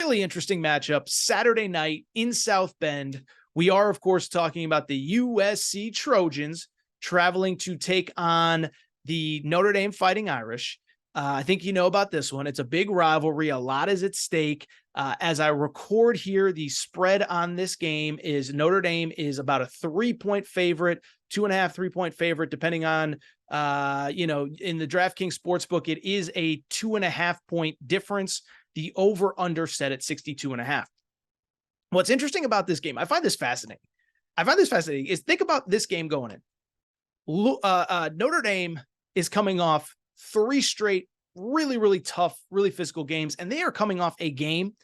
really interesting matchup Saturday night in South Bend. We are, of course, talking about the USC Trojans traveling to take on the Notre Dame Fighting Irish. I think you know about this one. It's a big rivalry. A lot is at stake. As I record here, the spread on this game is Notre Dame is about a 3-point favorite, 2.5, 3-point favorite, depending on, in the DraftKings Sportsbook, it is a 2.5-point difference. The over-under set at 62.5. What's interesting about this game, I find this fascinating, is think about this game going in. Notre Dame is coming off 3 straight really, really tough, really physical games, and they are coming off a game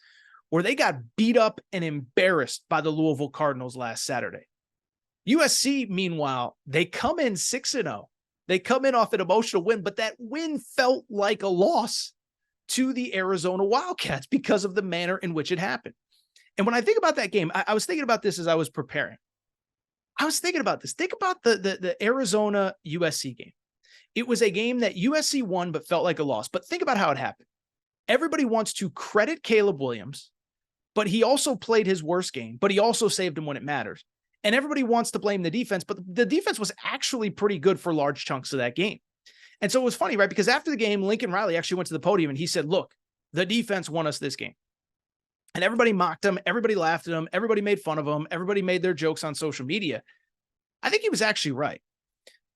where they got beat up and embarrassed by the Louisville Cardinals last Saturday. USC, meanwhile, they come in 6-0. They come in off an emotional win, but that win felt like a loss to the Arizona Wildcats because of the manner in which it happened. And when I think about that game, I was thinking about this as I was preparing. I was thinking about this. Think about the Arizona USC game. It was a game that USC won, but felt like a loss. But think about how it happened. Everybody wants to credit Caleb Williams, but he also played his worst game, but he also saved him when it matters. And everybody wants to blame the defense, but the defense was actually pretty good for large chunks of that game. And so it was funny, right? Because after the game, Lincoln Riley actually went to the podium and he said, look, the defense won us this game. And everybody mocked him. Everybody laughed at him. Everybody made fun of him. Everybody made their jokes on social media. I think he was actually right.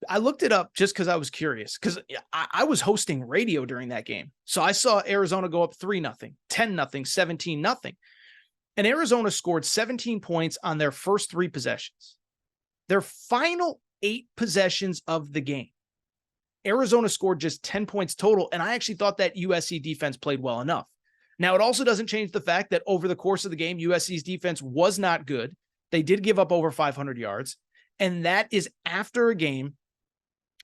I looked it up just because I was curious, because I was hosting radio during that game. So I saw Arizona go up 3-0, 10-0, 17-0. And Arizona scored 17 points on their first 3 possessions. Their final 8 possessions of the game, Arizona scored just 10 points total. And I actually thought that USC defense played well enough. Now, it also doesn't change the fact that over the course of the game, USC's defense was not good. They did give up over 500 yards. And that is after a game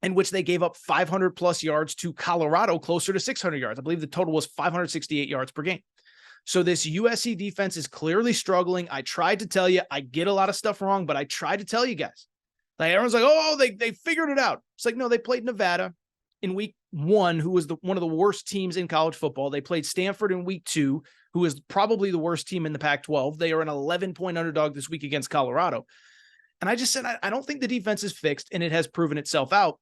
in which they gave up 500 plus yards to Colorado, closer to 600 yards. I believe the total was 568 yards per game. So this USC defense is clearly struggling. I tried to tell you, I get a lot of stuff wrong, but I tried to tell you guys. Like everyone's like, oh, they figured it out. It's like, no, they played Nevada in week 1, who was one of the worst teams in college football. They played Stanford in week 2, who is probably the worst team in the Pac-12. They are an 11-point underdog this week against Colorado. And I just said, I don't think the defense is fixed, and it has proven itself out.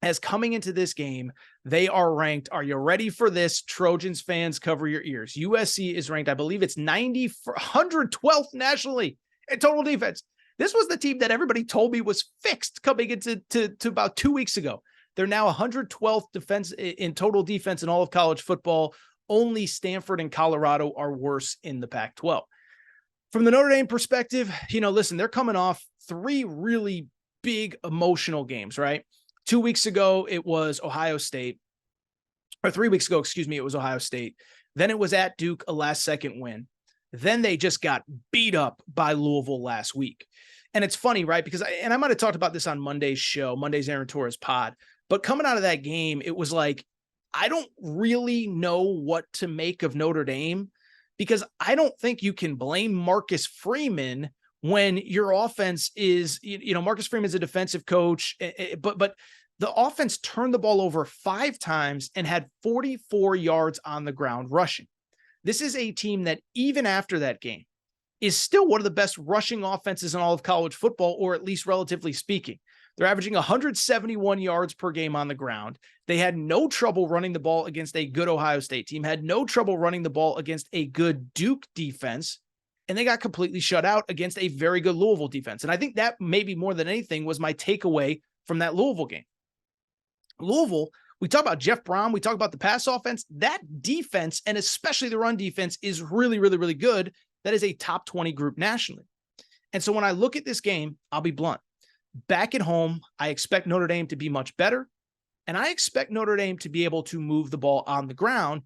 As coming into this game, they are ranked. Are you ready for this? Trojans fans, cover your ears. USC is ranked, I believe it's 112th nationally in total defense. This was the team that everybody told me was fixed coming into to about 2 weeks ago. They're now 112th defense in total defense in all of college football. Only Stanford and Colorado are worse in the Pac-12. From the Notre Dame perspective, listen, they're coming off 3 really big emotional games, right? 2 weeks ago, it was Ohio State. Or 3 weeks ago, it was Ohio State. Then it was at Duke, a last-second win. Then they just got beat up by Louisville last week. And it's funny, right? Because I might have talked about this on Monday's show, Monday's Aaron Torres pod. But coming out of that game, it was like, I don't really know what to make of Notre Dame, because I don't think you can blame Marcus Freeman when your offense is, Marcus Freeman's a defensive coach, but the offense turned the ball over 5 times and had 44 yards on the ground rushing. This is a team that even after that game is still one of the best rushing offenses in all of college football, or at least relatively speaking. They're averaging 171 yards per game on the ground. They had no trouble running the ball against a good Ohio State team, had no trouble running the ball against a good Duke defense, and they got completely shut out against a very good Louisville defense. And I think that maybe more than anything was my takeaway from that Louisville game. Louisville, we talk about Jeff Brom, we talk about the pass offense. That defense, and especially the run defense, is really, really, really good. That is a top 20 group nationally. And so when I look at this game, I'll be blunt. Back at home, I expect Notre Dame to be much better, and I expect Notre Dame to be able to move the ball on the ground.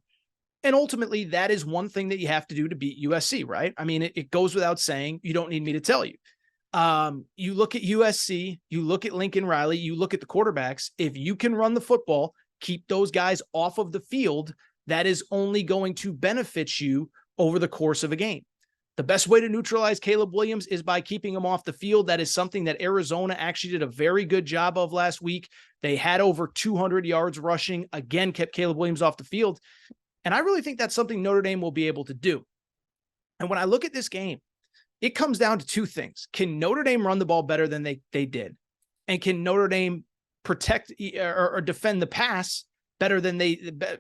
And ultimately, that is one thing that you have to do to beat USC, right? I mean, it goes without saying. You don't need me to tell you. You look at USC, you look at Lincoln Riley, you look at the quarterbacks. If you can run the football, keep those guys off of the field, that is only going to benefit you over the course of a game. The best way to neutralize Caleb Williams is by keeping him off the field. That is something that Arizona actually did a very good job of last week. They had over 200 yards rushing, again, kept Caleb Williams off the field. And I really think that's something Notre Dame will be able to do. And when I look at this game, it comes down to two things. Can Notre Dame run the ball better than they did? And can Notre Dame protect or defend the pass better than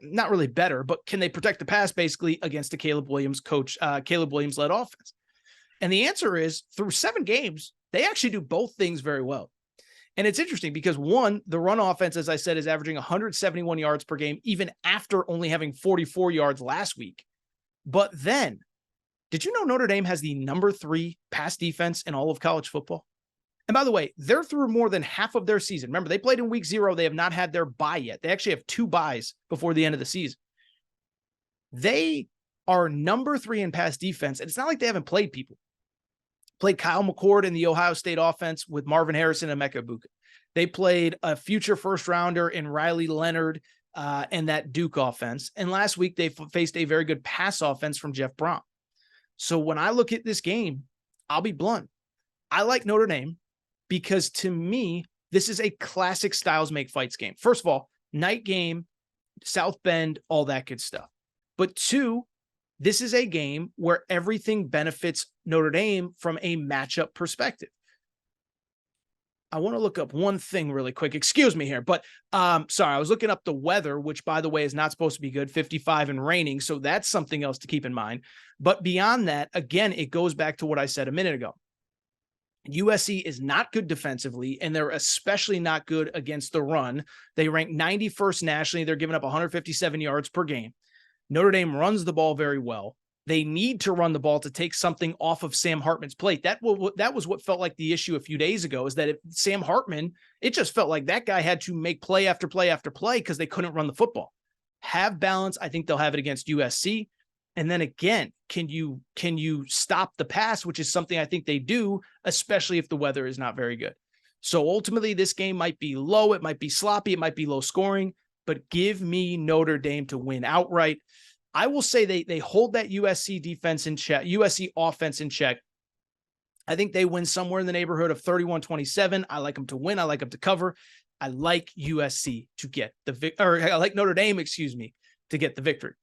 not really better, but can they protect the pass basically against the Caleb Williams led offense? And the answer is through 7 games, they actually do both things very well. And it's interesting because one, the run offense, as I said, is averaging 171 yards per game, even after only having 44 yards last week. But then, did you know Notre Dame has the number 3 pass defense in all of college football? And by the way, they're through more than half of their season. Remember, they played in week 0. They have not had their bye yet. They actually have 2 byes before the end of the season. They are number 3 in pass defense. And it's not like they haven't played people. Played Kyle McCord in the Ohio State offense with Marvin Harrison and Emeka Egbuka. They played a future first rounder in Riley Leonard and that Duke offense. And last week they faced a very good pass offense from Jeff Brom. So when I look at this game, I'll be blunt. I like Notre Dame because to me, this is a classic styles make fights game. First of all, night game, South Bend, all that good stuff. But 2, this is a game where everything benefits Notre Dame from a matchup perspective. I want to look up one thing really quick. Excuse me here, but sorry, I was looking up the weather, which by the way is not supposed to be good, 55 and raining. So that's something else to keep in mind. But beyond that, again, it goes back to what I said a minute ago. USC is not good defensively, and they're especially not good against the run. They rank 91st nationally. They're giving up 157 yards per game. Notre Dame runs the ball very well. They need to run the ball to take something off of Sam Hartman's plate. That was what felt like the issue a few days ago, is that if Sam Hartman, it just felt like that guy had to make play after play after play because they couldn't run the football. Have balance. I think they'll have it against USC. And then again, can you stop the pass, which is something I think they do, especially if the weather is not very good. So ultimately, this game might be low. It might be sloppy. It might be low scoring. But give me Notre Dame to win outright. I will say they hold that USC defense in check, USC offense in check. I think they win somewhere in the neighborhood of 31-27. I like them to win. I like them to cover. I like USC to get the I like Notre Dame, to get the victory.